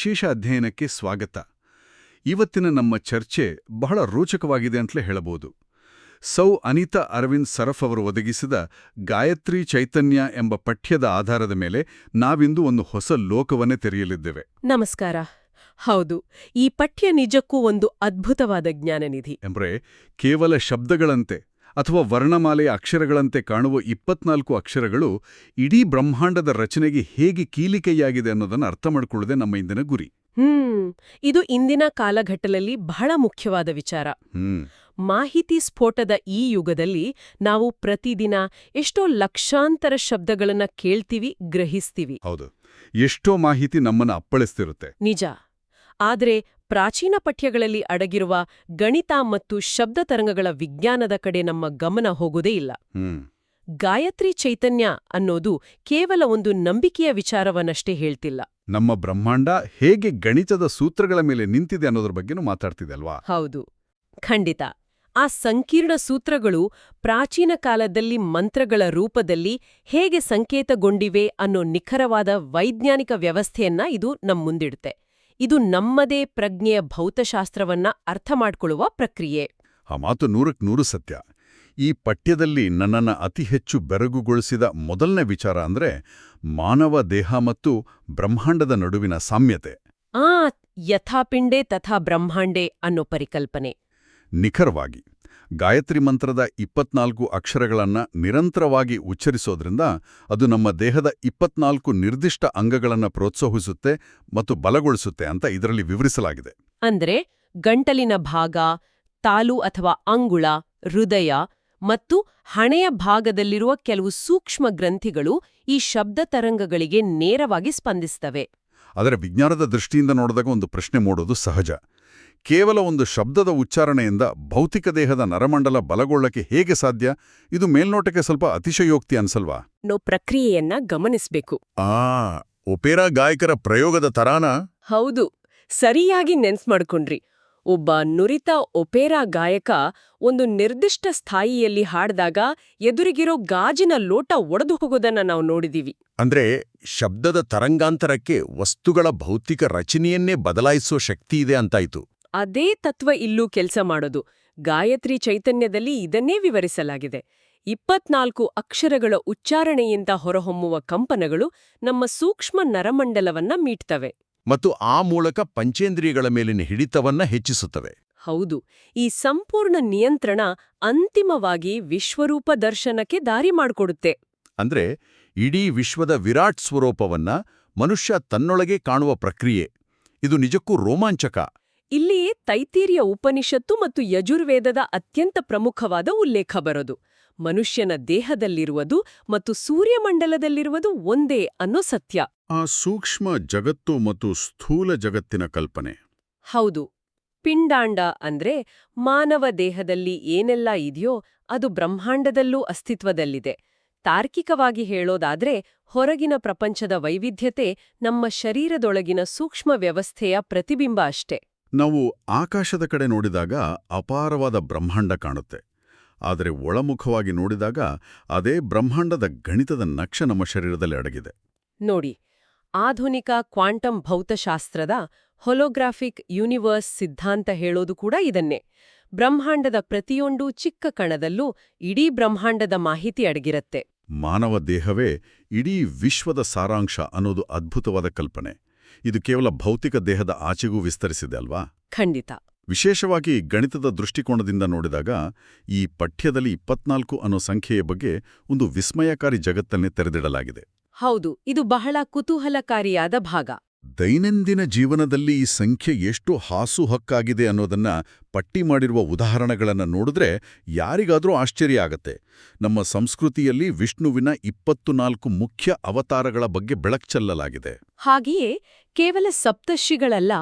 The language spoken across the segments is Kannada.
ವಿಶೇಷ ಅಧ್ಯಯನಕ್ಕೆ ಸ್ವಾಗತ. ಇವತ್ತಿನ ನಮ್ಮ ಚರ್ಚೆ ಬಹಳ ರೋಚಕವಾಗಿದೆ ಅಂತಲೇ ಹೇಳಬಹುದು. ಸೌ ಅನಿತಾ ಅರವಿಂದ್ ಸರಫ್ ಅವರು ಒದಗಿಸಿದ ಗಾಯತ್ರಿ ಚೈತನ್ಯ ಎಂಬ ಪಠ್ಯದ ಆಧಾರದ ಮೇಲೆ ನಾವಿಂದು ಒಂದು ಹೊಸ ಲೋಕವನ್ನೇ ತೆರೆಯಲಿದ್ದೇವೆ. ನಮಸ್ಕಾರ. ಹೌದು, ಈ ಪಠ್ಯ ನಿಜಕ್ಕೂ ಒಂದು ಅದ್ಭುತವಾದ ಜ್ಞಾನನಿಧಿ. ಎಂದ್ರೆ ಕೇವಲ ಶಬ್ದಗಳಂತೆ ಅಥವಾ ವರ್ಣಮಾಲೆಯ ಅಕ್ಷರಗಳಂತೆ ಕಾಣುವ 24 ಅಕ್ಷರಗಳು ಇಡೀ ಬ್ರಹ್ಮಾಂಡದ ರಚನೆಗೆ ಹೇಗೆ ಕೀಲಿಕೆಯಾಗಿದೆ ಅನ್ನೋದನ್ನು ಅರ್ಥ ಮಾಡಿಕೊಳ್ಳುವುದೇ ನಮ್ಮ ಇಂದಿನ ಗುರಿ. ಇದು ಇಂದಿನ ಕಾಲಘಟ್ಟದಲ್ಲಿ ಬಹಳ ಮುಖ್ಯವಾದ ವಿಚಾರ. ಮಾಹಿತಿ ಸ್ಫೋಟದ ಈ ಯುಗದಲ್ಲಿ ನಾವು ಪ್ರತಿದಿನ ಎಷ್ಟೋ ಲಕ್ಷಾಂತರ ಶಬ್ದಗಳನ್ನ ಕೇಳ್ತೀವಿ, ಗ್ರಹಿಸ್ತೀವಿ. ಹೌದು, ಎಷ್ಟೋ ಮಾಹಿತಿ ನಮ್ಮನ್ನ ಅಪ್ಪಳಿಸ್ತಿರುತ್ತೆ. ನಿಜ. ಆದರೆ ಪ್ರಾಚೀನ ಪಠ್ಯಗಳಲ್ಲಿ ಅಡಗಿರುವ ಗಣಿತ ಮತ್ತು ಶಬ್ದ ತರಂಗಗಳ ವಿಜ್ಞಾನದ ಕಡೆ ನಮ್ಮ ಗಮನ ಹೋಗೋದೇ ಇಲ್ಲ. ಗಾಯತ್ರಿ ಚೈತನ್ಯ ಅನ್ನೋದು ಕೇವಲ ಒಂದು ನಂಬಿಕೆಯ ವಿಚಾರವನ್ನಷ್ಟೇ ಹೇಳ್ತಿಲ್ಲ. ನಮ್ಮ ಬ್ರಹ್ಮಾಂಡ ಹೇಗೆ ಗಣಿತದ ಸೂತ್ರಗಳ ಮೇಲೆ ನಿಂತಿದೆ ಅನ್ನೋದ್ರ ಬಗ್ಗೆನೂ ಮಾತಾಡ್ತಿದೆ ಅಲ್ವಾ? ಹೌದು, ಖಂಡಿತ. ಆ ಸಂಕೀರ್ಣ ಸೂತ್ರಗಳು ಪ್ರಾಚೀನ ಕಾಲದಲ್ಲಿ ಮಂತ್ರಗಳ ರೂಪದಲ್ಲಿ ಹೇಗೆ ಸಂಕೇತಗೊಂಡಿವೆ ಅನ್ನೋ ನಿಖರವಾದ ವೈಜ್ಞಾನಿಕ ವ್ಯವಸ್ಥೆಯನ್ನ ಇದು ನಮ್ಮುಂದಿಡುತ್ತೆ. ಇದು ನಮ್ಮದೇ ಪ್ರಜ್ಞೆಯ ಭೌತಶಾಸ್ತ್ರವನ್ನ ಅರ್ಥ ಮಾಡ್ಕೊಳ್ಳುವ ಪ್ರಕ್ರಿಯೆ. ಆ ಮಾತು 100% ಸತ್ಯ. ಈ ಪಠ್ಯದಲ್ಲಿ ನನ್ನನ್ನು ಅತಿ ಹೆಚ್ಚು ಬೆರಗುಗೊಳಿಸಿದ ಮೊದಲನೇ ವಿಚಾರ ಅಂದ್ರೆ ಮಾನವ ದೇಹ ಮತ್ತು ಬ್ರಹ್ಮಾಂಡದ ನಡುವಿನ ಸಾಮ್ಯತೆ. ಯಥಾಪಿಂಡೆ ತಥಾ ಬ್ರಹ್ಮಾಂಡೆ ಅನ್ನೋ ಪರಿಕಲ್ಪನೆ. ನಿಖರವಾಗಿ ಗಾಯತ್ರಿ ಮಂತ್ರದ 24 ಅಕ್ಷರಗಳನ್ನು ನಿರಂತರವಾಗಿ ಉಚ್ಚರಿಸೋದ್ರಿಂದ ಅದು ನಮ್ಮ ದೇಹದ 24 ನಿರ್ದಿಷ್ಟ ಅಂಗಗಳನ್ನು ಪ್ರೋತ್ಸಾಹಿಸುತ್ತೆ ಮತ್ತು ಬಲಗೊಳಿಸುತ್ತೆ ಅಂತ ಇದರಲ್ಲಿ ವಿವರಿಸಲಾಗಿದೆ. ಅಂದ್ರೆ ಗಂಟಲಿನ ಭಾಗ, ತಾಲು ಅಥವಾ ಅಂಗುಳ, ಹೃದಯ ಮತ್ತು ಹಣೆಯ ಭಾಗದಲ್ಲಿರುವ ಕೆಲವು ಸೂಕ್ಷ್ಮ ಗ್ರಂಥಿಗಳು ಈ ಶಬ್ದ ತರಂಗಗಳಿಗೆ ನೇರವಾಗಿ ಸ್ಪಂದಿಸ್ತವೆ. ಆದರೆ ವಿಜ್ಞಾನದ ದೃಷ್ಟಿಯಿಂದ ನೋಡಿದಾಗ ಒಂದು ಪ್ರಶ್ನೆ ಮೂಡೋದು ಸಹಜ. ಕೇವಲ ಒಂದು ಶಬ್ದದ ಉಚ್ಚಾರಣೆಯಿಂದ ಭೌತಿಕ ದೇಹದ ನರಮಂಡಲ ಬಲಗೊಳ್ಳಕ್ಕೆ ಹೇಗೆ ಸಾಧ್ಯ? ಇದು ಮೇಲ್ನೋಟಕ್ಕೆ ಸ್ವಲ್ಪ ಅತಿಶಯೋಕ್ತಿ ಅನ್ಸಲ್ವಾ? ಪ್ರಕ್ರಿಯೆಯನ್ನ ಗಮನಿಸ್ಬೇಕು. ಒಪೇರಾ ಗಾಯಕರ ಪ್ರಯೋಗದ ತರಾನ? ಹೌದು, ಸರಿಯಾಗಿ ನೆನ್ಸ್ ಮಾಡ್ಕೊಂಡ್ರಿ. ಒಬ್ಬ ನುರಿತ ಒಪೇರಾ ಗಾಯಕ ಒಂದು ನಿರ್ದಿಷ್ಟ ಸ್ಥಾಯಿಯಲ್ಲಿ ಹಾಡ್ದಾಗ ಎದುರಿಗಿರೋ ಗಾಜಿನ ಲೋಟ ಒಡೆದು ಹೋಗೋದನ್ನ ನಾವು ನೋಡಿದೀವಿ. ಅಂದ್ರೆ ಶಬ್ದದ ತರಂಗಾಂತರಕ್ಕೆ ವಸ್ತುಗಳ ಭೌತಿಕ ರಚನೆಯನ್ನೇ ಬದಲಾಯಿಸೋ ಶಕ್ತಿ ಇದೆ ಅಂತಾಯ್ತು. ಅದೇ ತತ್ವ ಇಲ್ಲೂ ಕೆಲಸ ಮಾಡೋದು. ಗಾಯತ್ರಿ ಚೈತನ್ಯದಲ್ಲಿ ಇದನ್ನೇ ವಿವರಿಸಲಾಗಿದೆ. 24 ಅಕ್ಷರಗಳ ಉಚ್ಚಾರಣೆಯಿಂದ ಹೊರಹೊಮ್ಮುವ ಕಂಪನಗಳು ನಮ್ಮ ಸೂಕ್ಷ್ಮ ನರಮಂಡಲವನ್ನ ಮೀಟ್ತವೆ ಮತ್ತು ಆ ಮೂಲಕ ಪಂಚೇಂದ್ರಿಯಗಳ ಮೇಲಿನ ಹಿಡಿತವನ್ನ ಹೆಚ್ಚಿಸುತ್ತವೆ. ಹೌದು, ಈ ಸಂಪೂರ್ಣ ನಿಯಂತ್ರಣ ಅಂತಿಮವಾಗಿ ವಿಶ್ವರೂಪ ದರ್ಶನಕ್ಕೆ ದಾರಿ ಮಾಡಿಕೊಡುತ್ತೆ. ಅಂದ್ರೆ ಇಡೀ ವಿಶ್ವದ ವಿರಾಟ್ ಸ್ವರೂಪವನ್ನ ಮನುಷ್ಯ ತನ್ನೊಳಗೆ ಕಾಣುವ ಪ್ರಕ್ರಿಯೆ. ಇದು ನಿಜಕ್ಕೂ ರೋಮಾಂಚಕ. ಇಲ್ಲಿಯೇ ತೈತ್ತೀರಿಯ ಉಪನಿಷತ್ತು ಮತ್ತು ಯಜುರ್ವೇದದ ಅತ್ಯಂತ ಪ್ರಮುಖವಾದ ಉಲ್ಲೇಖ ಬರೋದು. ಮನುಷ್ಯನ ದೇಹದಲ್ಲಿರುವುದು ಮತ್ತು ಸೂರ್ಯಮಂಡಲದಲ್ಲಿರುವುದು ಒಂದೇ ಅನ್ನೋ ಸತ್ಯ. ಆ ಸೂಕ್ಷ್ಮ ಜಗತ್ತು ಮತ್ತು ಸ್ಥೂಲ ಜಗತ್ತಿನ ಕಲ್ಪನೆ. ಹೌದು, ಪಿಂಡಾಂಡ ಅಂದ್ರೆ ಮಾನವ ದೇಹದಲ್ಲಿ ಏನೆಲ್ಲ ಇದೆಯೋ ಅದು ಬ್ರಹ್ಮಾಂಡದಲ್ಲೂ ಅಸ್ತಿತ್ವದಲ್ಲಿದೆ. ತಾರ್ಕಿಕವಾಗಿ ಹೇಳೋದಾದ್ರೆ ಹೊರಗಿನ ಪ್ರಪಂಚದ ವೈವಿಧ್ಯತೆ ನಮ್ಮ ಶರೀರದೊಳಗಿನ ಸೂಕ್ಷ್ಮ ವ್ಯವಸ್ಥೆಯ ಪ್ರತಿಬಿಂಬ ಅಷ್ಟೇ. ನಾವು ಆಕಾಶದ ಕಡೆ ನೋಡಿದಾಗ ಅಪಾರವಾದ ಬ್ರಹ್ಮಾಂಡ ಕಾಣುತ್ತೆ. ಆದರೆ ಒಳಮುಖವಾಗಿ ನೋಡಿದಾಗ ಅದೇ ಬ್ರಹ್ಮಾಂಡದ ಗಣಿತದ ನಕ್ಷೆ ನಮ್ಮ ಶರೀರದಲ್ಲಿ ಅಡಗಿದೆ. ನೋಡಿ, ಆಧುನಿಕ ಕ್ವಾಂಟಮ್ ಭೌತಶಾಸ್ತ್ರದ ಹೊಲೋಗ್ರಾಫಿಕ್ ಯೂನಿವರ್ಸ್ ಸಿದ್ಧಾಂತ ಹೇಳೋದು ಕೂಡ ಇದನ್ನೇ. ಬ್ರಹ್ಮಾಂಡದ ಪ್ರತಿಯೊಂದು ಚಿಕ್ಕ ಕಣದಲ್ಲೂ ಇಡೀ ಬ್ರಹ್ಮಾಂಡದ ಮಾಹಿತಿ ಅಡಗಿರತ್ತೆ. ಮಾನವ ದೇಹವೇ ಇಡೀ ವಿಶ್ವದ ಸಾರಾಂಶ ಅನ್ನೋದು ಅದ್ಭುತವಾದ ಕಲ್ಪನೆ. ಇದು ಕೇವಲ ಭೌತಿಕ ದೇಹದ ಆಚೆಗೂ ವಿಸ್ತರಿಸಿದೆ ಅಲ್ವಾ? ಖಂಡಿತ. ವಿಶೇಷವಾಗಿ ಗಣಿತದ ದೃಷ್ಟಿಕೋನದಿಂದ ನೋಡಿದಾಗ ಈ ಪಠ್ಯದಲ್ಲಿ 24 ಅನ್ನೋ ಸಂಖ್ಯೆಯ ಬಗ್ಗೆ ಒಂದು ವಿಸ್ಮಯಕಾರಿ ಜಗತ್ತನ್ನೇ ತೆರೆದಿಡಲಾಗಿದೆ. ಹೌದು, ಇದು ಬಹಳ ಕುತೂಹಲಕಾರಿಯಾದ ಭಾಗ. ದೈನಂದಿನ ಜೀವನದಲ್ಲಿ ಈ ಸಂಖ್ಯೆ ಎಷ್ಟು ಹಾಸುಹಕ್ಕಾಗಿದೆ ಅನ್ನೋದನ್ನ ಪಟ್ಟಿ ಮಾಡಿರುವ ಉದಾಹರಣೆಗಳನ್ನು ನೋಡಿದ್ರೆ ಯಾರಿಗಾದ್ರೂ ಆಶ್ಚರ್ಯ ಆಗತ್ತೆ. ನಮ್ಮ ಸಂಸ್ಕೃತಿಯಲ್ಲಿ ವಿಷ್ಣುವಿನ 24 ಮುಖ್ಯ ಅವತಾರಗಳ ಬಗ್ಗೆ ಬೆಳಕ್ಚೆಲ್ಲಲಾಗಿದೆ. ಹಾಗೆಯೇ ಕೇವಲ ಸಪ್ತರ್ಷಿಗಳಲ್ಲ,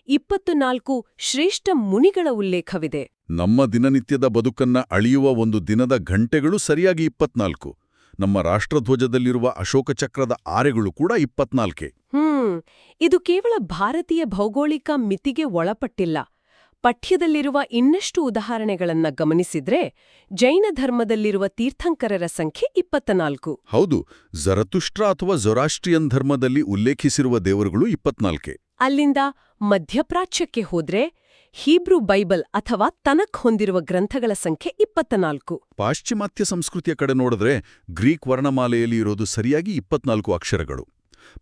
24 ಶ್ರೇಷ್ಠ ಮುನಿಗಳ ಉಲ್ಲೇಖವಿದೆ. ನಮ್ಮ ದಿನನಿತ್ಯದ ಬದುಕನ್ನ ಅಳಿಯುವ ಒಂದು ದಿನದ ಗಂಟೆಗಳು ಸರಿಯಾಗಿ 24. ನಮ್ಮ ರಾಷ್ಟ್ರಧ್ವಜದಲ್ಲಿರುವ ಅಶೋಕಚಕ್ರದ ಆರೆಗಳು ಕೂಡ 24. ಇದು ಕೇವಲ ಭಾರತೀಯ ಭೌಗೋಳಿಕ ಮಿತಿಗೆ ಒಳಪಟ್ಟಿಲ್ಲ. ಪಠ್ಯದಲ್ಲಿರುವ ಇನ್ನಷ್ಟು ಉದಾಹರಣೆಗಳನ್ನ ಗಮನಿಸಿದ್ರೆ ಜೈನ ಧರ್ಮದಲ್ಲಿರುವ ತೀರ್ಥಂಕರರ ಸಂಖ್ಯೆ 24. ಹೌದು, ಝರತುಷ್ಟ್ರ ಅಥವಾ ಝೊರಾಸ್ಟ್ರಿಯನ್ ಧರ್ಮದಲ್ಲಿ ಉಲ್ಲೇಖಿಸಿರುವ ದೇವರುಗಳು 24. ಅಲ್ಲಿಂದ ಮಧ್ಯಪ್ರಾಚ್ಯಕ್ಕೆ ಹೋದ್ರೆ ಹೀಬ್ರೂ ಬೈಬಲ್ ಅಥವಾ ತನಕ್ ಹೊಂದಿರುವ ಗ್ರಂಥಗಳ ಸಂಖ್ಯೆ 24. ಪಾಶ್ಚಿಮಾತ್ಯ ಸಂಸ್ಕೃತಿಯ ಕಡೆ ನೋಡಿದ್ರೆ ಗ್ರೀಕ್ ವರ್ಣಮಾಲೆಯಲ್ಲಿ ಇರೋದು ಸರಿಯಾಗಿ 24 ಅಕ್ಷರಗಳು.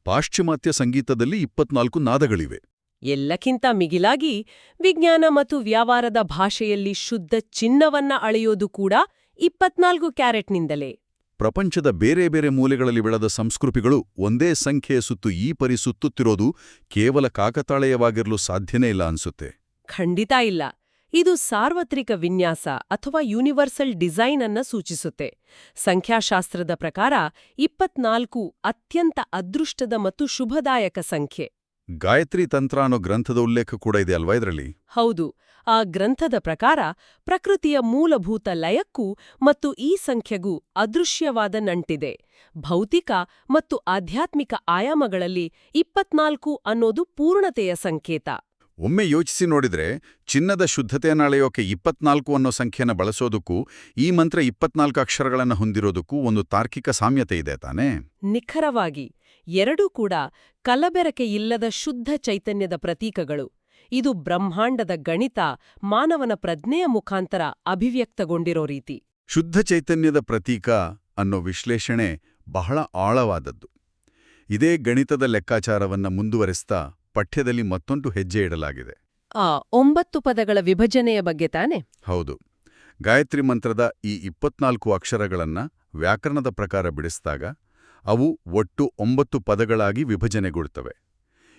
ಪಾಶ್ಚಿಮಾತ್ಯ ಸಂಗೀತದಲ್ಲಿ 24 ನಾದಗಳಿವೆ. ಎಲ್ಲಕ್ಕಿಂತ ಮಿಗಿಲಾಗಿ ವಿಜ್ಞಾನ ಮತ್ತು ವ್ಯಾಪಾರದ ಭಾಷೆಯಲ್ಲಿ ಶುದ್ಧ ಚಿನ್ನವನ್ನ ಅಳೆಯೋದು ಕೂಡ 24 ಕ್ಯಾರೆಟ್ನಿಂದಲೇ. ಪ್ರಪಂಚದ ಬೇರೆ ಬೇರೆ ಮೂಲೆಗಳಲ್ಲಿ ಬೆಳೆದ ಸಂಸ್ಕೃತಿಗಳು ಒಂದೇ ಸಂಖ್ಯೆಯ ಸುತ್ತು ಈ ಪರಿ ಸುತ್ತುತ್ತಿರೋದು ಕೇವಲ ಕಾಕತಾಳೀಯವಾಗಿರಲು ಸಾಧ್ಯನೇ ಇಲ್ಲ ಅನ್ಸುತ್ತೆ. ಖಂಡಿತ ಇಲ್ಲ. ಇದು ಸಾರ್ವತ್ರಿಕ ವಿನ್ಯಾಸ ಅಥವಾ ಯೂನಿವರ್ಸಲ್ ಡಿಸೈನ್ ಅನ್ನ ಸೂಚಿಸುತ್ತೆ. ಸಂಖ್ಯಾಶಾಸ್ತ್ರದ ಪ್ರಕಾರ 24 ಅತ್ಯಂತ ಅದೃಷ್ಟದ ಮತ್ತು ಶುಭದಾಯಕ ಸಂಖ್ಯೆ. ಗಾಯತ್ರಿ ತಂತ್ರ ಅನ್ನೋ ಗ್ರಂಥದ ಉಲ್ಲೇಖ ಕೂಡ ಇದೆ ಅಲ್ವಾ ಇದರಲ್ಲಿ? ಹೌದು. ಆ ಗ್ರಂಥದ ಪ್ರಕಾರ ಪ್ರಕೃತಿಯ ಮೂಲಭೂತ ಲಯಕ್ಕೂ ಮತ್ತು ಈ ಸಂಖ್ಯೆಗೂ ಅದೃಶ್ಯವಾದ ನಂಟಿದೆ. ಭೌತಿಕ ಮತ್ತು ಆಧ್ಯಾತ್ಮಿಕ ಆಯಾಮಗಳಲ್ಲಿ 24 ಅನ್ನೋದು ಪೂರ್ಣತೆಯ ಸಂಕೇತ. ಒಮ್ಮೆ ಯೋಚಿಸಿ ನೋಡಿದ್ರೆ ಚಿನ್ನದ ಶುದ್ಧತೆಯನ್ನು ಅಳೆಯೋಕೆ 24 ಅನ್ನೋ ಸಂಖ್ಯೆನ ಬಳಸೋದಕ್ಕೂ ಈ ಮಂತ್ರ 24 ಅಕ್ಷರಗಳನ್ನು ಹೊಂದಿರೋದಕ್ಕೂ ಒಂದು ತಾರ್ಕಿಕ ಸಾಮ್ಯತೆ ಇದೆ ತಾನೇ? ನಿಖರವಾಗಿ. ಎರಡೂ ಕೂಡ ಕಲಬೆರಕೆಯಿಲ್ಲದ ಶುದ್ಧ ಚೈತನ್ಯದ ಪ್ರತೀಕಗಳು. ಇದು ಬ್ರಹ್ಮಾಂಡದ ಗಣಿತ ಮಾನವನ ಪ್ರಜ್ಞೆಯ ಮುಖಾಂತರ ಅಭಿವ್ಯಕ್ತಗೊಂಡಿರೋ ರೀತಿ. ಶುದ್ಧ ಚೈತನ್ಯದ ಪ್ರತೀಕ ಅನ್ನೋ ವಿಶ್ಲೇಷಣೆ ಬಹಳ ಆಳವಾದದ್ದು. ಇದೇ ಗಣಿತದ ಲೆಕ್ಕಾಚಾರವನ್ನ ಮುಂದುವರೆಸ್ತಾ ಪಠ್ಯದಲ್ಲಿ ಮತ್ತೊಂದು ಹೆಜ್ಜೆ ಇಡಲಾಗಿದೆ. ಆ 9 ಪದಗಳ ವಿಭಜನೆಯ ಬಗ್ಗೆ ತಾನೆ? ಹೌದು. ಗಾಯತ್ರಿ ಮಂತ್ರದ ಈ 24 ಅಕ್ಷರಗಳನ್ನ ವ್ಯಾಕರಣದ ಪ್ರಕಾರ ಬಿಡಿಸಿದಾಗ ಅವು ಒಟ್ಟು 9 ಪದಗಳಾಗಿ ವಿಭಜನೆಗೊಳ್ತವೆ.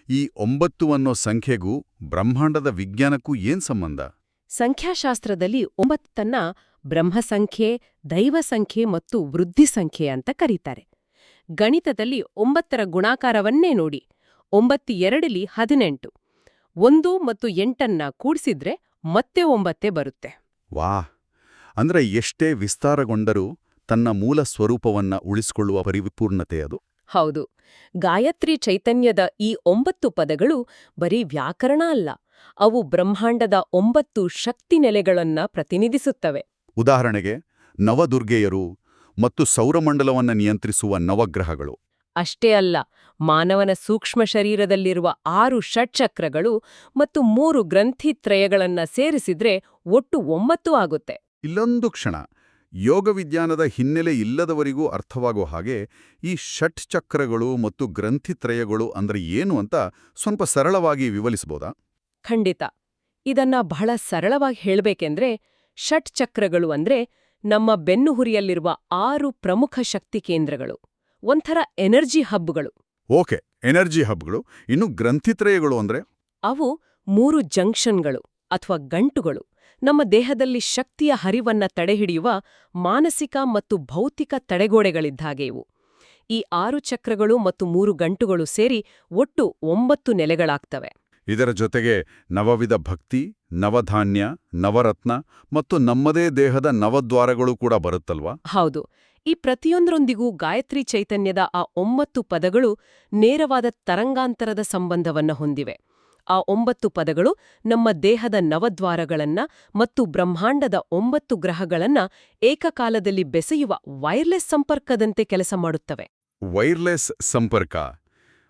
ಈ 9 ಅನ್ನೋ ಸಂಖ್ಯೆಗೂ ಬ್ರಹ್ಮಾಂಡದ ವಿಜ್ಞಾನಕ್ಕೂ ಏನ್ ಸಂಬಂಧ? ಸಂಖ್ಯಾಶಾಸ್ತ್ರದಲ್ಲಿ 9 ಬ್ರಹ್ಮಸಂಖ್ಯೆ, ದೈವಸಂಖ್ಯೆ ಮತ್ತು ವೃದ್ಧಿಸಂಖ್ಯೆ ಅಂತ ಕರೀತಾರೆ. ಗಣಿತದಲ್ಲಿ 9ರ ಗುಣಾಕಾರವನ್ನೇ ನೋಡಿ. 9 2ಲಿ 18. 1 ಮತ್ತು 8ನ್ನ ಕೂಡಿಸಿದ್ರೆ ಮತ್ತೆ 9 ಬರುತ್ತೆ. ವಾಹ್! ಅಂದ್ರೆ ಎಷ್ಟೇ ವಿಸ್ತಾರಗೊಂಡರೂ ತನ್ನ ಮೂಲ ಸ್ವರೂಪವನ್ನ ಉಳಿಸಿಕೊಳ್ಳುವ ಪರಿಪೂರ್ಣತೆ ಅದು. ಹೌದು. ಗಾಯತ್ರಿ ಚೈತನ್ಯದ ಈ 9 ಪದಗಳು ಬರೀ ವ್ಯಾಕರಣ ಅಲ್ಲ, ಅವು ಬ್ರಹ್ಮಾಂಡದ 9 ಶಕ್ತಿ ನೆಲೆಗಳನ್ನ ಪ್ರತಿನಿಧಿಸುತ್ತವೆ. ಉದಾಹರಣೆಗೆ ನವದುರ್ಗೆಯರು ಮತ್ತು ಸೌರಮಂಡಲವನ್ನ ನಿಯಂತ್ರಿಸುವ ನವಗ್ರಹಗಳು. ಅಷ್ಟೇ ಅಲ್ಲ, ಮಾನವನ ಸೂಕ್ಷ್ಮ ಶರೀರದಲ್ಲಿರುವ 6 ಷಟ್ಚಕ್ರಗಳು ಮತ್ತು 3 ಗ್ರಂಥಿತ್ರಯಗಳನ್ನ ಸೇರಿಸಿದ್ರೆ ಒಟ್ಟು 9 ಆಗುತ್ತೆ. ಇಲ್ಲೊಂದು ಕ್ಷಣ, ಯೋಗ ವಿಜ್ಞಾನದ ಹಿನ್ನೆಲೆ ಇಲ್ಲದವರಿಗೂ ಅರ್ಥವಾಗೋ ಹಾಗೆ ಈ ಷಟ್ಚಕ್ರಗಳು ಮತ್ತು ಗ್ರಂಥಿತ್ರಯಗಳು ಅಂದ್ರೆ ಏನು ಅಂತ ಸ್ವಲ್ಪ ಸರಳವಾಗಿ ವಿವರಿಸಬಹುದಾ? ಖಂಡಿತ. ಇದನ್ನ ಬಹಳ ಸರಳವಾಗಿ ಹೇಳ್ಬೇಕೆಂದ್ರೆ, ಷಟ್ಚಕ್ರಗಳು ಅಂದ್ರೆ ನಮ್ಮ ಬೆನ್ನುಹುರಿಯಲ್ಲಿರುವ 6 ಪ್ರಮುಖ ಶಕ್ತಿ ಕೇಂದ್ರಗಳು. ಒಂಥರ ಎನರ್ಜಿ ಹಬ್ಗಳು. ಓಕೆ, ಎನರ್ಜಿ ಹಬ್ಗಳು. ಇನ್ನು ಗ್ರಂಥಿತ್ರಯಗಳು ಅಂದ್ರೆ? ಅವು 3 ಜಂಕ್ಷನ್ಗಳು ಅಥವಾ ಗಂಟುಗಳು. ನಮ್ಮ ದೇಹದಲ್ಲಿ ಶಕ್ತಿಯ ಹರಿವನ್ನ ತಡೆಹಿಡಿಯುವ ಮಾನಸಿಕ ಮತ್ತು ಭೌತಿಕ ತಡೆಗೋಡೆಗಳಿದ್ದಾಗೆ ಇವು. ಈ 6 ಚಕ್ರಗಳು ಮತ್ತು 3 ಗಂಟುಗಳು ಸೇರಿ ಒಟ್ಟು 9 ನೆಲೆಗಳಾಗ್ತವೆ. ಇದರ ಜೊತೆಗೆ ನವವಿಧ ಭಕ್ತಿ, ನವಧಾನ್ಯ, ನವರತ್ನ ಮತ್ತು ನಮ್ಮದೇ ದೇಹದ ನವದ್ವಾರಗಳು ಕೂಡ ಬರುತ್ತಲ್ವಾ? ಹೌದು. ಈ ಪ್ರತಿಯೊಂದರೊಂದಿಗೂ ಗಾಯತ್ರಿ ಚೈತನ್ಯದ ಆ 9 ಪದಗಳು ನೇರವಾದ ತರಂಗಾಂತರದ ಸಂಬಂಧವನ್ನ ಹೊಂದಿವೆ. ಆ 9 ಪದಗಳು ನಮ್ಮ ದೇಹದ ನವದ್ವಾರಗಳನ್ನ ಮತ್ತು ಬ್ರಹ್ಮಾಂಡದ 9 ಗ್ರಹಗಳನ್ನ ಏಕಕಾಲದಲ್ಲಿ ಬೆಸೆಯುವ ವೈರ್ಲೆಸ್ ಸಂಪರ್ಕದಂತೆ ಕೆಲಸ ಮಾಡುತ್ತವೆ. ವೈರ್ಲೆಸ್ ಸಂಪರ್ಕ.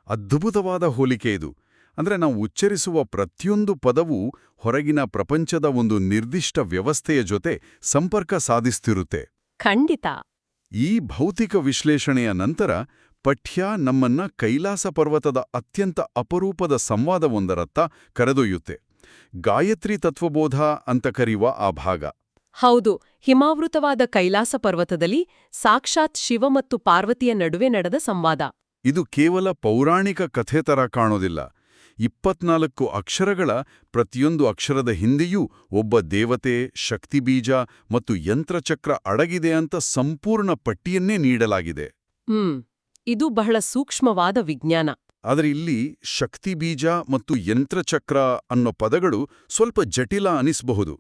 ಅದ್ಭುತವಾದ ಹೋಲಿಕೆ ಇದು. ಅಂದ್ರೆ ನಾವು ಉಚ್ಚರಿಸುವ ಪ್ರತಿಯೊಂದು ಪದವೂ ಹೊರಗಿನ ಪ್ರಪಂಚದ ಒಂದು ನಿರ್ದಿಷ್ಟ ವ್ಯವಸ್ಥೆಯ ಜೊತೆ ಸಂಪರ್ಕ ಸಾಧಿಸ್ತಿರುತ್ತೆ. ಖಂಡಿತ. ಈ ಭೌತಿಕ ವಿಶ್ಲೇಷಣೆಯ ನಂತರ ಪಠ್ಯ ನಮ್ಮನ್ನ ಕೈಲಾಸ ಪರ್ವತದ ಅತ್ಯಂತ ಅಪರೂಪದ ಸಂವಾದವೊಂದರತ್ತ ಕರೆದೊಯ್ಯುತ್ತೆ. ಗಾಯತ್ರಿ ತತ್ವಬೋಧ ಅಂತ ಕರೆಯುವ ಆ ಭಾಗ. ಹೌದು. ಹಿಮಾವೃತವಾದ ಕೈಲಾಸ ಪರ್ವತದಲ್ಲಿ ಸಾಕ್ಷಾತ್ ಶಿವ ಮತ್ತು ಪಾರ್ವತಿಯ ನಡುವೆ ನಡೆದ ಸಂವಾದ. ಇದು ಕೇವಲ ಪೌರಾಣಿಕ ಕಥೆ ತರ ಕಾಣೋದಿಲ್ಲ. 24 ಅಕ್ಷರಗಳ ಪ್ರತಿಯೊಂದು ಅಕ್ಷರದ ಹಿಂದೆಯೂ ಒಬ್ಬ ದೇವತೆ, ಶಕ್ತಿಬೀಜ ಮತ್ತು ಯಂತ್ರಚಕ್ರ ಅಡಗಿದೆ ಅಂತ ಸಂಪೂರ್ಣ ಪಟ್ಟಿಯನ್ನೇ ನೀಡಲಾಗಿದೆ. ಇದು ಬಹಳ ಸೂಕ್ಷ್ಮವಾದ ವಿಜ್ಞಾನ. ಆದರೆ ಇಲ್ಲಿ ಶಕ್ತಿಬೀಜ ಮತ್ತು ಯಂತ್ರಚಕ್ರ ಅನ್ನೋ ಪದಗಳು ಸ್ವಲ್ಪ ಜಟಿಲ ಅನಿಸಬಹುದು.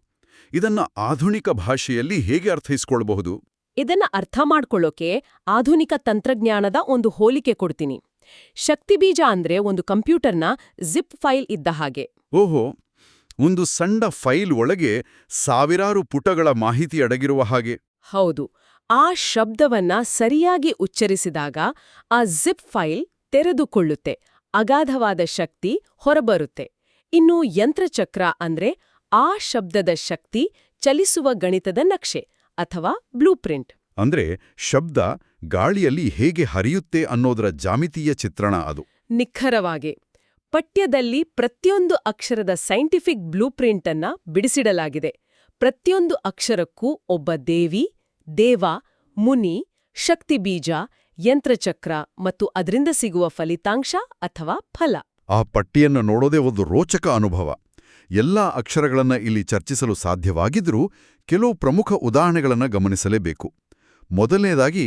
ಇದನ್ನ ಆಧುನಿಕ ಭಾಷೆಯಲ್ಲಿ ಹೇಗೆ ಅರ್ಥೈಸ್ಕೊಳ್ಬಹುದು? ಇದನ್ನ ಅರ್ಥ ಮಾಡ್ಕೊಳ್ಳೋಕೆ ಆಧುನಿಕ ತಂತ್ರಜ್ಞಾನದ ಒಂದು ಹೋಲಿಕೆ ಕೊಡ್ತೀನಿ. ಶಕ್ತಿಬೀಜ ಅಂದ್ರೆ ಒಂದು ಕಂಪ್ಯೂಟರ್ನ ಜಿಪ್ ಫೈಲ್ ಇದ್ದ ಹಾಗೆ. ಓಹೋ, ಒಂದು ಸಣ್ಣ ಫೈಲ್ ಒಳಗೆ ಸಾವಿರಾರು ಪುಟಗಳ ಮಾಹಿತಿ ಅಡಗಿರುವ ಹಾಗೆ. ಹೌದು. ಆ ಶಬ್ದವನ್ನ ಸರಿಯಾಗಿ ಉಚ್ಚರಿಸಿದಾಗ ಆ ಜಿಪ್ ಫೈಲ್ ತೆರೆದುಕೊಳ್ಳುತ್ತೆ. ಅಗಾಧವಾದ ಶಕ್ತಿ ಹೊರಬರುತ್ತೆ. ಇನ್ನು ಯಂತ್ರಚಕ್ರ ಅಂದ್ರೆ ಆ ಶಬ್ದದ ಶಕ್ತಿ ಚಲಿಸುವ ಗಣಿತದ ನಕ್ಷೆ ಅಥವಾ ಬ್ಲೂಪ್ರಿಂಟ್. ಅಂದ್ರೆ ಶಬ್ದ ಗಾಳಿಯಲ್ಲಿ ಹೇಗೆ ಹರಿಯುತ್ತೆ ಅನ್ನೋದರ ಜಾಮಿತೀಯ ಚಿತ್ರಣ ಅದು. ನಿಖರವಾಗಿ ಪಠ್ಯದಲ್ಲಿ ಪ್ರತಿಯೊಂದು ಅಕ್ಷರದ ಸೈಂಟಿಫಿಕ್ ಬ್ಲೂಪ್ರಿಂಟ್ ಅನ್ನ ಬಿಡಿಸಿಡಲಾಗಿದೆ. ಪ್ರತಿಯೊಂದು ಅಕ್ಷರಕ್ಕೂ ಒಬ್ಬ ದೇವಿ, ದೇವ, ಮುನಿ, ಶಕ್ತಿಬೀಜ, ಯಂತ್ರಚಕ್ರ ಮತ್ತು ಅದರಿಂದ ಸಿಗುವ ಫಲಿತಾಂಶ ಅಥವಾ ಫಲ. ಆ ಪಟ್ಟಿಯನ್ನು ನೋಡೋದೇ ಒಂದು ರೋಚಕ ಅನುಭವ. ಎಲ್ಲಾ ಅಕ್ಷರಗಳನ್ನ ಇಲ್ಲಿ ಚರ್ಚಿಸಲು ಸಾಧ್ಯವಾಗಿದ್ರೂ ಕೆಲವು ಪ್ರಮುಖ ಉದಾಹರಣೆಗಳನ್ನ ಗಮನಿಸಲೇಬೇಕು. ಮೊದಲನೇದಾಗಿ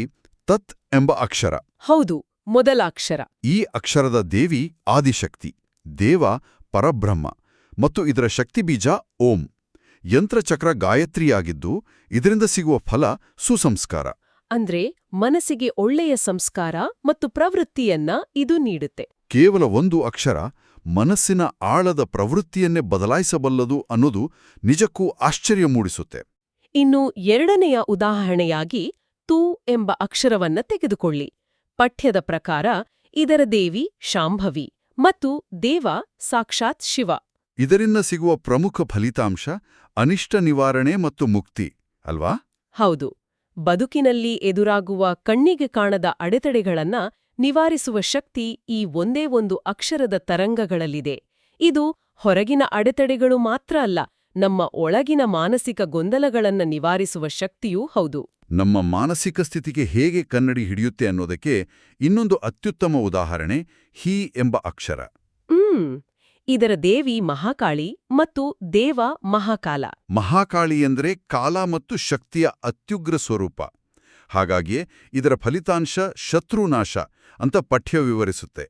ತತ್ ಎಂಬ ಅಕ್ಷರ. ಹೌದು, ಮೊದಲ ಅಕ್ಷರ. ಈ ಅಕ್ಷರದ ದೇವಿ ಆದಿಶಕ್ತಿ, ದೇವ ಪರಬ್ರಹ್ಮ ಮತ್ತು ಇದರ ಶಕ್ತಿಬೀಜ ಓಂ. ಯಂತ್ರಚಕ್ರ ಗಾಯತ್ರಿಯಾಗಿದ್ದು ಇದರಿಂದ ಸಿಗುವ ಫಲ ಸುಸಂಸ್ಕಾರ. ಅಂದ್ರೆ ಮನಸ್ಸಿಗೆ ಒಳ್ಳೆಯ ಸಂಸ್ಕಾರ ಮತ್ತು ಪ್ರವೃತ್ತಿಯನ್ನ ಇದು ನೀಡುತ್ತೆ. ಕೇವಲ ಒಂದು ಅಕ್ಷರ ಮನಸ್ಸಿನ ಆಳದ ಪ್ರವೃತ್ತಿಯನ್ನೇ ಬದಲಾಯಿಸಬಲ್ಲದು ಅನ್ನೋದು ನಿಜಕ್ಕೂ ಆಶ್ಚರ್ಯ ಮೂಡಿಸುತ್ತೆ. ಇನ್ನು ಎರಡನೆಯ ಉದಾಹರಣೆಯಾಗಿ ತು ಎಂಬ ಅಕ್ಷರವನ್ನ ತೆಗೆದುಕೊಳ್ಳಿ. ಪಠ್ಯದ ಪ್ರಕಾರ ಇದರ ದೇವಿ ಶಾಂಭವಿ ಮತ್ತು ದೇವ ಸಾಕ್ಷಾತ್ ಶಿವ. ಇದರಿಂದ ಸಿಗುವ ಪ್ರಮುಖ ಫಲಿತಾಂಶ ಅನಿಷ್ಟ ನಿವಾರಣೆ ಮತ್ತು ಮುಕ್ತಿ ಅಲ್ವಾ? ಹೌದು, ಬದುಕಿನಲ್ಲಿ ಎದುರಾಗುವ ಕಣ್ಣಿಗೆ ಕಾಣದ ಅಡೆತಡೆಗಳನ್ನ ನಿವಾರಿಸುವ ಶಕ್ತಿ ಈ ಒಂದೇ ಒಂದು ಅಕ್ಷರದ ತರಂಗಗಳಲ್ಲಿದೆ. ಇದು ಹೊರಗಿನ ಅಡೆತಡೆಗಳು ಮಾತ್ರ ಅಲ್ಲ, ನಮ್ಮ ಒಳಗಿನ ಮಾನಸಿಕ ಗೊಂದಲಗಳನ್ನ ನಿವಾರಿಸುವ ಶಕ್ತಿಯೂ ಹೌದು. ನಮ್ಮ ಮಾನಸಿಕ ಸ್ಥಿತಿಗೆ ಹೇಗೆ ಕನ್ನಡಿ ಹಿಡಿಯುತ್ತೆ ಅನ್ನೋದಕ್ಕೆ ಇನ್ನೊಂದು ಅತ್ಯುತ್ತಮ ಉದಾಹರಣೆ ಹೀ ಎಂಬ ಅಕ್ಷರ. ಇದರ ದೇವಿ ಮಹಾಕಾಳಿ ಮತ್ತು ದೇವ ಮಹಾಕಾಲ. ಮಹಾಕಾಳಿ ಎಂದರೆ ಕಾಲ ಮತ್ತು ಶಕ್ತಿಯ ಅತ್ಯುಗ್ರ ಸ್ವರೂಪ. ಹಾಗಾಗಿಯೇ ಇದರ ಫಲಿತಾಂಶ ಶತ್ರುನಾಶ ಅಂತ ಪಠ್ಯ ವಿವರಿಸುತ್ತೆ.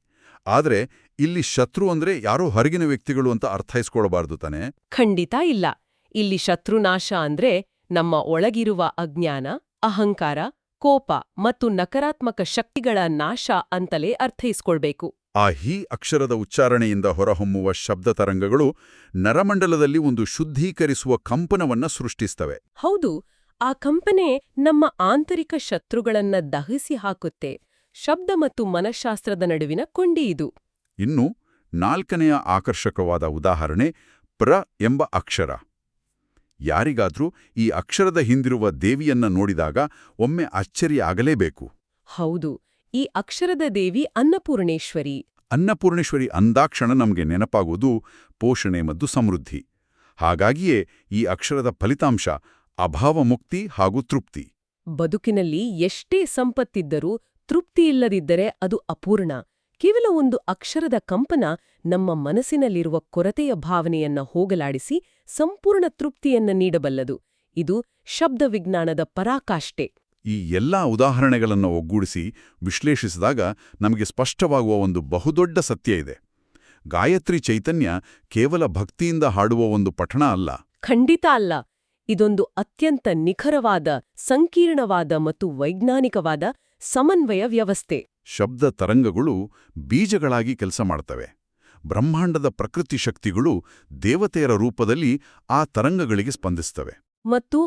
ಆದರೆ ಇಲ್ಲಿ ಶತ್ರು ಅಂದ್ರೆ ಯಾರೋ ಹೊರಗಿನ ವ್ಯಕ್ತಿಗಳು ಅಂತ ಅರ್ಥೈಸ್ಕೊಳ್ಬಾರ್ದು ತಾನೆ? ಖಂಡಿತ ಇಲ್ಲ. ಇಲ್ಲಿ ಶತ್ರುನಾಶ ಅಂದ್ರೆ ನಮ್ಮ ಒಳಗಿರುವ ಅಜ್ಞಾನ, ಅಹಂಕಾರ, ಕೋಪ ಮತ್ತು ನಕಾರಾತ್ಮಕ ಶಕ್ತಿಗಳ ನಾಶ ಅಂತಲೇ ಅರ್ಥೈಸ್ಕೊಳ್ಬೇಕು. ಆ ಹೀ ಅಕ್ಷರದ ಉಚ್ಚಾರಣೆಯಿಂದ ಹೊರಹೊಮ್ಮುವ ಶಬ್ದ ತರಂಗಗಳು ನರಮಂಡಲದಲ್ಲಿ ಒಂದು ಶುದ್ಧೀಕರಿಸುವ ಕಂಪನವನ್ನ ಸೃಷ್ಟಿಸ್ತವೆ. ಹೌದು, ಆ ಕಂಪನೆ ನಮ್ಮ ಆಂತರಿಕ ಶತ್ರುಗಳನ್ನ ದಹಿಸಿ ಹಾಕುತ್ತೆ. ಶಬ್ದ ಮತ್ತು ಮನಃಶಾಸ್ತ್ರದ ನಡುವಿನ ಕೊಂಡಿ ಇದು. ಇನ್ನು ನಾಲ್ಕನೆಯ ಆಕರ್ಷಕವಾದ ಉದಾಹರಣೆ ಪ್ರ ಎಂಬ ಅಕ್ಷರ. ಯಾರಿಗಾದ್ರೂ ಈ ಅಕ್ಷರದ ಹಿಂದಿರುವ ದೇವಿಯನ್ನ ನೋಡಿದಾಗ ಒಮ್ಮೆ ಆಶ್ಚರ್ಯ ಆಗಲೇಬೇಕು. ಹೌದು, ಈ ಅಕ್ಷರದ ದೇವಿ ಅನ್ನಪೂರ್ಣೇಶ್ವರಿ. ಅನ್ನಪೂರ್ಣೇಶ್ವರಿ ಅಂದಾಕ್ಷಣ ನಮಗೆ ನೆನಪಾಗುವುದು ಪೋಷಣೆ ಮತ್ತು ಸಮೃದ್ಧಿ. ಹಾಗಾಗಿಯೇ ಈ ಅಕ್ಷರದ ಫಲಿತಾಂಶ ಅಭಾವಮುಕ್ತಿ ಹಾಗೂ ತೃಪ್ತಿ. ಬದುಕಿನಲ್ಲಿ ಎಷ್ಟೇ ಸಂಪತ್ತಿದ್ದರೂ ತೃಪ್ತಿಯಿಲ್ಲದಿದ್ದರೆ ಅದು ಅಪೂರ್ಣ. ಕೇವಲ ಒಂದು ಅಕ್ಷರದ ಕಂಪನ ನಮ್ಮ ಮನಸ್ಸಿನಲ್ಲಿರುವ ಕೊರತೆಯ ಭಾವನೆಯನ್ನ ಹೋಗಲಾಡಿಸಿ ಸಂಪೂರ್ಣ ತೃಪ್ತಿಯನ್ನ ನೀಡಬಲ್ಲದು. ಇದು ಶಬ್ದವಿಜ್ಞಾನದ ಪರಾಕಾಷ್ಠೆ. ಈ ಎಲ್ಲಾ ಉದಾಹರಣೆಗಳನ್ನು ಒಗ್ಗೂಡಿಸಿ ವಿಶ್ಲೇಷಿಸಿದಾಗ ನಮಗೆ ಸ್ಪಷ್ಟವಾಗುವ ಒಂದು ಬಹುದೊಡ್ಡ ಸತ್ಯ ಇದೆ. ಗಾಯತ್ರಿ ಚೈತನ್ಯ ಕೇವಲ ಭಕ್ತಿಯಿಂದ ಹಾಡುವ ಒಂದು ಪಠಣ ಅಲ್ಲ. ಖಂಡಿತ ಅಲ್ಲ. ಇದೊಂದು ಅತ್ಯಂತ ನಿಖರವಾದ, ಸಂಕೀರ್ಣವಾದ ಮತ್ತು ವೈಜ್ಞಾನಿಕವಾದ ಸಮನ್ವಯ ವ್ಯವಸ್ಥೆ. ಶಬ್ದ ತರಂಗಗಳು ಬೀಜಗಳಾಗಿ ಕೆಲಸ ಮಾಡ್ತವೆ. ಬ್ರಹ್ಮಾಂಡದ ಪ್ರಕೃತಿ ಶಕ್ತಿಗಳು ದೇವತೆಯರ ರೂಪದಲ್ಲಿ ಆ ತರಂಗಗಳಿಗೆ ಸ್ಪಂದಿಸ್ತವೆ. ಮತ್ತು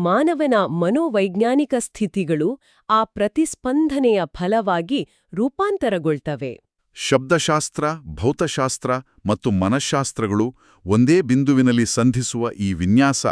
ಮಾನವನ ಮನೋವೈಜ್ಞಾನಿಕ ಸ್ಥಿತಿಗಳು ಆ ಪ್ರತಿಸ್ಪಂದನೆಯ ಫಲವಾಗಿ ರೂಪಾಂತರಗೊಳ್ತವೆ. ಶಬ್ದಶಾಸ್ತ್ರ, ಭೌತಶಾಸ್ತ್ರ ಮತ್ತು ಮನಃಶಾಸ್ತ್ರಗಳು ಒಂದೇ ಬಿಂದುವಿನಲ್ಲಿ ಸಂಧಿಸುವ ಈ ವಿನ್ಯಾಸ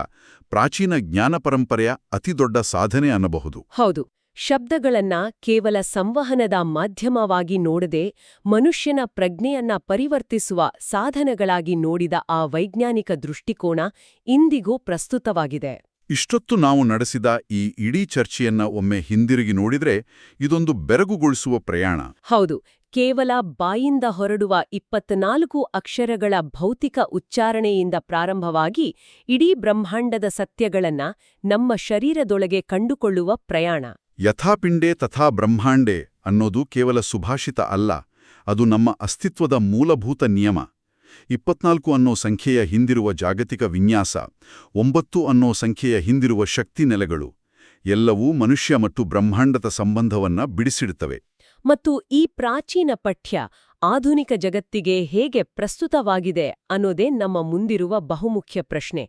ಪ್ರಾಚೀನ ಜ್ಞಾನ ಪರಂಪರೆಯ ಅತಿದೊಡ್ಡ ಸಾಧನೆ ಅನ್ನಬಹುದು. ಹೌದು, ಶಬ್ದಗಳನ್ನ ಕೇವಲ ಸಂವಹನದ ಮಾಧ್ಯಮವಾಗಿ ನೋಡದೆ ಮನುಷ್ಯನ ಪ್ರಜ್ಞೆಯನ್ನ ಪರಿವರ್ತಿಸುವ ಸಾಧನಗಳಾಗಿ ನೋಡಿದ ಆ ವೈಜ್ಞಾನಿಕ ದೃಷ್ಟಿಕೋನ ಇಂದಿಗೂ ಪ್ರಸ್ತುತವಾಗಿದೆ. ಇಷ್ಟೊತ್ತು ನಾವು ನಡೆಸಿದ ಈ ಇಡೀ ಚರ್ಚೆಯನ್ನ ಒಮ್ಮೆ ಹಿಂದಿರುಗಿ ನೋಡಿದ್ರೆ ಇದೊಂದು ಬೆರಗುಗೊಳಿಸುವ ಪ್ರಯಾಣ. ಹೌದು, ಕೇವಲ ಬಾಯಿಂದ ಹೊರಡುವ 24 ಅಕ್ಷರಗಳ ಭೌತಿಕ ಉಚ್ಚಾರಣೆಯಿಂದ ಪ್ರಾರಂಭವಾಗಿ ಇಡೀ ಬ್ರಹ್ಮಾಂಡದ ಸತ್ಯಗಳನ್ನ ನಮ್ಮ ಶರೀರದೊಳಗೆ ಕಂಡುಕೊಳ್ಳುವ ಪ್ರಯಾಣ. ಯಥಾಪಿಂಡೇ ತಥಾ ಬ್ರಹ್ಮಾಂಡೇ ಅನ್ನೋದು ಕೇವಲ ಸುಭಾಷಿತ ಅಲ್ಲ, ಅದು ನಮ್ಮ ಅಸ್ತಿತ್ವದ ಮೂಲಭೂತ ನಿಯಮ. 24 ಅನ್ನೋ ಸಂಖ್ಯೆಯ ಹಿಂದಿರುವ ಜಾಗತಿಕ ವಿನ್ಯಾಸ, 9 ಅನ್ನೋ ಸಂಖ್ಯೆಯ ಹಿಂದಿರುವ ಶಕ್ತಿ ನೆಲೆಗಳು ಎಲ್ಲವೂ ಮನುಷ್ಯ ಮತ್ತು ಬ್ರಹ್ಮಾಂಡದ ಸಂಬಂಧವನ್ನ ಬಿಡಿಸಿಡುತ್ತವೆ. ಮತ್ತು ಈ ಪ್ರಾಚೀನ ಪಠ್ಯ ಆಧುನಿಕ ಜಗತ್ತಿಗೆ ಹೇಗೆ ಪ್ರಸ್ತುತವಾಗಿದೆ ಅನ್ನೋದೇ ನಮ್ಮ ಮುಂದಿರುವ ಬಹುಮುಖ್ಯ ಪ್ರಶ್ನೆ.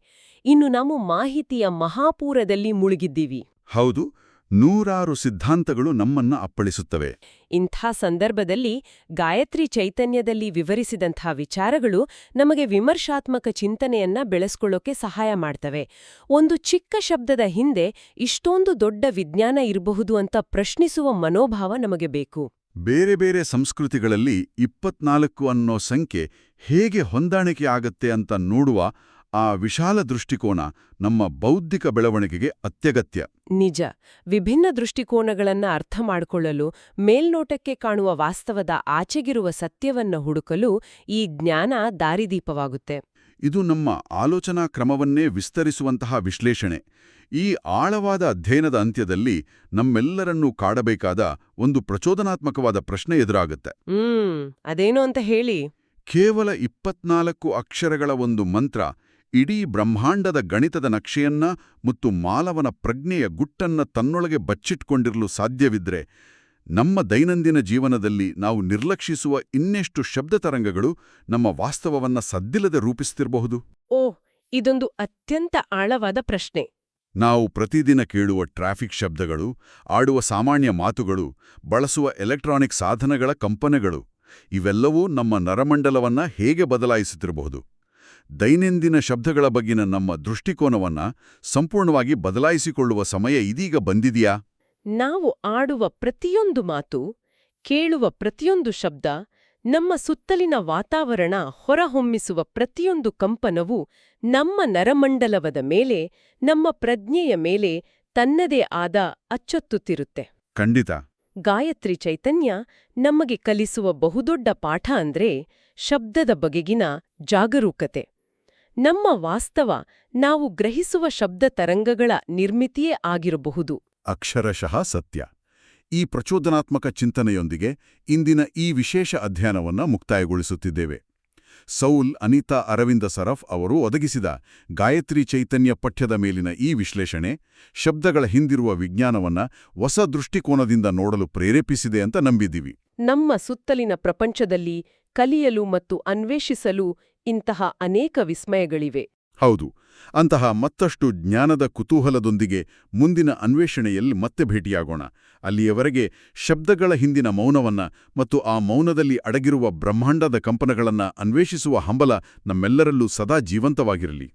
ಇನ್ನು ನಾವು ಮಾಹಿತಿಯ ಮಹಾಪೂರದಲ್ಲಿ ಮುಳುಗಿದ್ದೀವಿ. ಹೌದು, ನೂರಾರು ಸಿದ್ಧಾಂತಗಳು ನಮ್ಮನ್ನ ಅಪ್ಪಳಿಸುತ್ತವೆ. ಇಂಥ ಸಂದರ್ಭದಲ್ಲಿ ಗಾಯತ್ರಿ ಚೈತನ್ಯದಲ್ಲಿ ವಿವರಿಸಿದಂಥ ವಿಚಾರಗಳು ನಮಗೆ ವಿಮರ್ಶಾತ್ಮಕ ಚಿಂತನೆಯನ್ನ ಬೆಳೆಸ್ಕೊಳ್ಳೋಕೆ ಸಹಾಯ ಮಾಡ್ತವೆ. ಒಂದು ಚಿಕ್ಕ ಶಬ್ದದ ಹಿಂದೆ ಇಷ್ಟೊಂದು ದೊಡ್ಡ ವಿಜ್ಞಾನ ಇರಬಹುದು ಅಂತ ಪ್ರಶ್ನಿಸುವ ಮನೋಭಾವ ನಮಗೆ ಬೇಕು. ಬೇರೆ ಬೇರೆ ಸಂಸ್ಕೃತಿಗಳಲ್ಲಿ 24 ಅನ್ನೋ ಸಂಖ್ಯೆ ಹೇಗೆ ಹೊಂದಾಣಿಕೆ ಆಗತ್ತೆ ಅಂತ ನೋಡುವ ಆ ವಿಶಾಲ ದೃಷ್ಟಿಕೋನ ನಮ್ಮ ಬೌದ್ಧಿಕ ಬೆಳವಣಿಗೆಗೆ ಅತ್ಯಗತ್ಯ. ನಿಜ. ವಿಭಿನ್ನ ದೃಷ್ಟಿಕೋನಗಳನ್ನ ಅರ್ಥ ಮಾಡಿಕೊಳ್ಳಲು, ಮೇಲ್ನೋಟಕ್ಕೆ ಕಾಣುವ ವಾಸ್ತವದ ಆಚೆಗಿರುವ ಸತ್ಯವನ್ನ ಹುಡುಕಲು ಈ ಜ್ಞಾನ ದಾರಿದೀಪವಾಗುತ್ತೆ. ಇದು ನಮ್ಮ ಆಲೋಚನಾ ಕ್ರಮವನ್ನೇ ವಿಸ್ತರಿಸುವಂತಹ ವಿಶ್ಲೇಷಣೆ. ಈ ಆಳವಾದ ಅಧ್ಯಯನದ ಅಂತ್ಯದಲ್ಲಿ ನಮ್ಮೆಲ್ಲರನ್ನೂ ಕಾಡಬೇಕಾದ ಒಂದು ಪ್ರಚೋದನಾತ್ಮಕವಾದ ಪ್ರಶ್ನೆ ಎದುರಾಗುತ್ತೆ. ಅದೇನು ಅಂತ ಹೇಳಿ. ಕೇವಲ 24 ಅಕ್ಷರಗಳ ಒಂದು ಮಂತ್ರ ಇಡೀ ಬ್ರಹ್ಮಾಂಡದ ಗಣಿತದ ನಕ್ಷೆಯನ್ನ ಮತ್ತು ಮಾನವನ ಪ್ರಜ್ಞೆಯ ಗುಟ್ಟನ್ನ ತನ್ನೊಳಗೆ ಬಚ್ಚಿಟ್ಕೊಂಡಿರಲು ಸಾಧ್ಯವಿದ್ರೆ, ನಮ್ಮ ದೈನಂದಿನ ಜೀವನದಲ್ಲಿ ನಾವು ನಿರ್ಲಕ್ಷಿಸುವ ಇನ್ನೆಷ್ಟು ಶಬ್ದತರಂಗಗಳು ನಮ್ಮ ವಾಸ್ತವವನ್ನ ಸದ್ದಿಲ್ಲದೆ ರೂಪಿಸ್ತಿರಬಹುದು? ಇದೊಂದು ಅತ್ಯಂತ ಆಳವಾದ ಪ್ರಶ್ನೆ. ನಾವು ಪ್ರತಿದಿನ ಕೇಳುವ ಟ್ರಾಫಿಕ್ ಶಬ್ದಗಳು, ಆಡುವ ಸಾಮಾನ್ಯ ಮಾತುಗಳು, ಬಳಸುವ ಎಲೆಕ್ಟ್ರಾನಿಕ್ ಸಾಧನಗಳ ಕಂಪನಗಳು ಇವೆಲ್ಲವೂ ನಮ್ಮ ನರಮಂಡಲವನ್ನ ಹೇಗೆ ಬದಲಾಯಿಸುತ್ತಿರಬಹುದು? ದೈನಂದಿನ ಶಬ್ದಗಳ ಬಗ್ಗಿನ ನಮ್ಮ ದೃಷ್ಟಿಕೋನವನ್ನ ಸಂಪೂರ್ಣವಾಗಿ ಬದಲಾಯಿಸಿಕೊಳ್ಳುವ ಸಮಯ ಇದೀಗ ಬಂದಿದೆಯಾ? ನಾವು ಆಡುವ ಪ್ರತಿಯೊಂದು ಮಾತು, ಕೇಳುವ ಪ್ರತಿಯೊಂದು ಶಬ್ದ, ನಮ್ಮ ಸುತ್ತಲಿನ ವಾತಾವರಣ ಹೊರಹೊಮ್ಮಿಸುವ ಪ್ರತಿಯೊಂದು ಕಂಪನವೂ ನಮ್ಮ ನರಮಂಡಲವದ ಮೇಲೆ, ನಮ್ಮ ಪ್ರಜ್ಞೆಯ ಮೇಲೆ ತನ್ನದೇ ಆದ ಅಚ್ಚೊತ್ತುತ್ತಿರುತ್ತೆ. ಖಂಡಿತ. ಗಾಯತ್ರಿ ಚೈತನ್ಯ ನಮಗೆ ಕಲಿಸುವ ಬಹುದೊಡ್ಡ ಪಾಠ ಅಂದ್ರೆ ಶಬ್ದದ ಬಗೆಗಿನ ಜಾಗರೂಕತೆ. ನಮ್ಮ ವಾಸ್ತವ ನಾವು ಗ್ರಹಿಸುವ ಶಬ್ದ ತರಂಗಗಳ ನಿರ್ಮಿತಿಯೇ ಆಗಿರಬಹುದು. ಅಕ್ಷರಶಃ ಸತ್ಯ. ಈ ಪ್ರಚೋದನಾತ್ಮಕ ಚಿಂತನೆಯೊಂದಿಗೆ ಇಂದಿನ ಈ ವಿಶೇಷ ಅಧ್ಯಯನವನ್ನ ಮುಕ್ತಾಯಗೊಳಿಸುತ್ತಿದ್ದೇವೆ. ಸೌಲ್ ಅನಿತಾ ಅರವಿಂದ ಸರಫ್ ಅವರು ಒದಗಿಸಿದ ಗಾಯತ್ರಿ ಚೈತನ್ಯ ಪಠ್ಯದ ಮೇಲಿನ ಈ ವಿಶ್ಲೇಷಣೆ ಶಬ್ದಗಳ ಹಿಂದಿರುವ ವಿಜ್ಞಾನವನ್ನ ಹೊಸ ದೃಷ್ಟಿಕೋನದಿಂದ ನೋಡಲು ಪ್ರೇರೇಪಿಸಿದೆ ಅಂತ ನಂಬಿದ್ದೀವಿ. ನಮ್ಮ ಸುತ್ತಲಿನ ಪ್ರಪಂಚದಲ್ಲಿ ಕಲಿಯಲು ಮತ್ತು ಅನ್ವೇಷಿಸಲು ಇಂತಹ ಅನೇಕ ವಿಸ್ಮಯಗಳಿವೆ. ಹೌದು. ಅಂತಹ ಮತ್ತಷ್ಟು ಜ್ಞಾನದ ಕುತೂಹಲದೊಂದಿಗೆ ಮುಂದಿನ ಅನ್ವೇಷಣೆಯಲ್ಲಿ ಮತ್ತೆ ಭೇಟಿಯಾಗೋಣ. ಅಲ್ಲಿಯವರೆಗೆ ಶಬ್ದಗಳ ಹಿಂದಿನ ಮೌನವನ್ನ ಮತ್ತು ಆ ಮೌನದಲ್ಲಿ ಅಡಗಿರುವ ಬ್ರಹ್ಮಾಂಡದ ಕಂಪನಗಳನ್ನ ಅನ್ವೇಷಿಸುವ ಹಂಬಲ ನಮ್ಮೆಲ್ಲರಲ್ಲೂ ಸದಾ ಜೀವಂತವಾಗಿರಲಿ.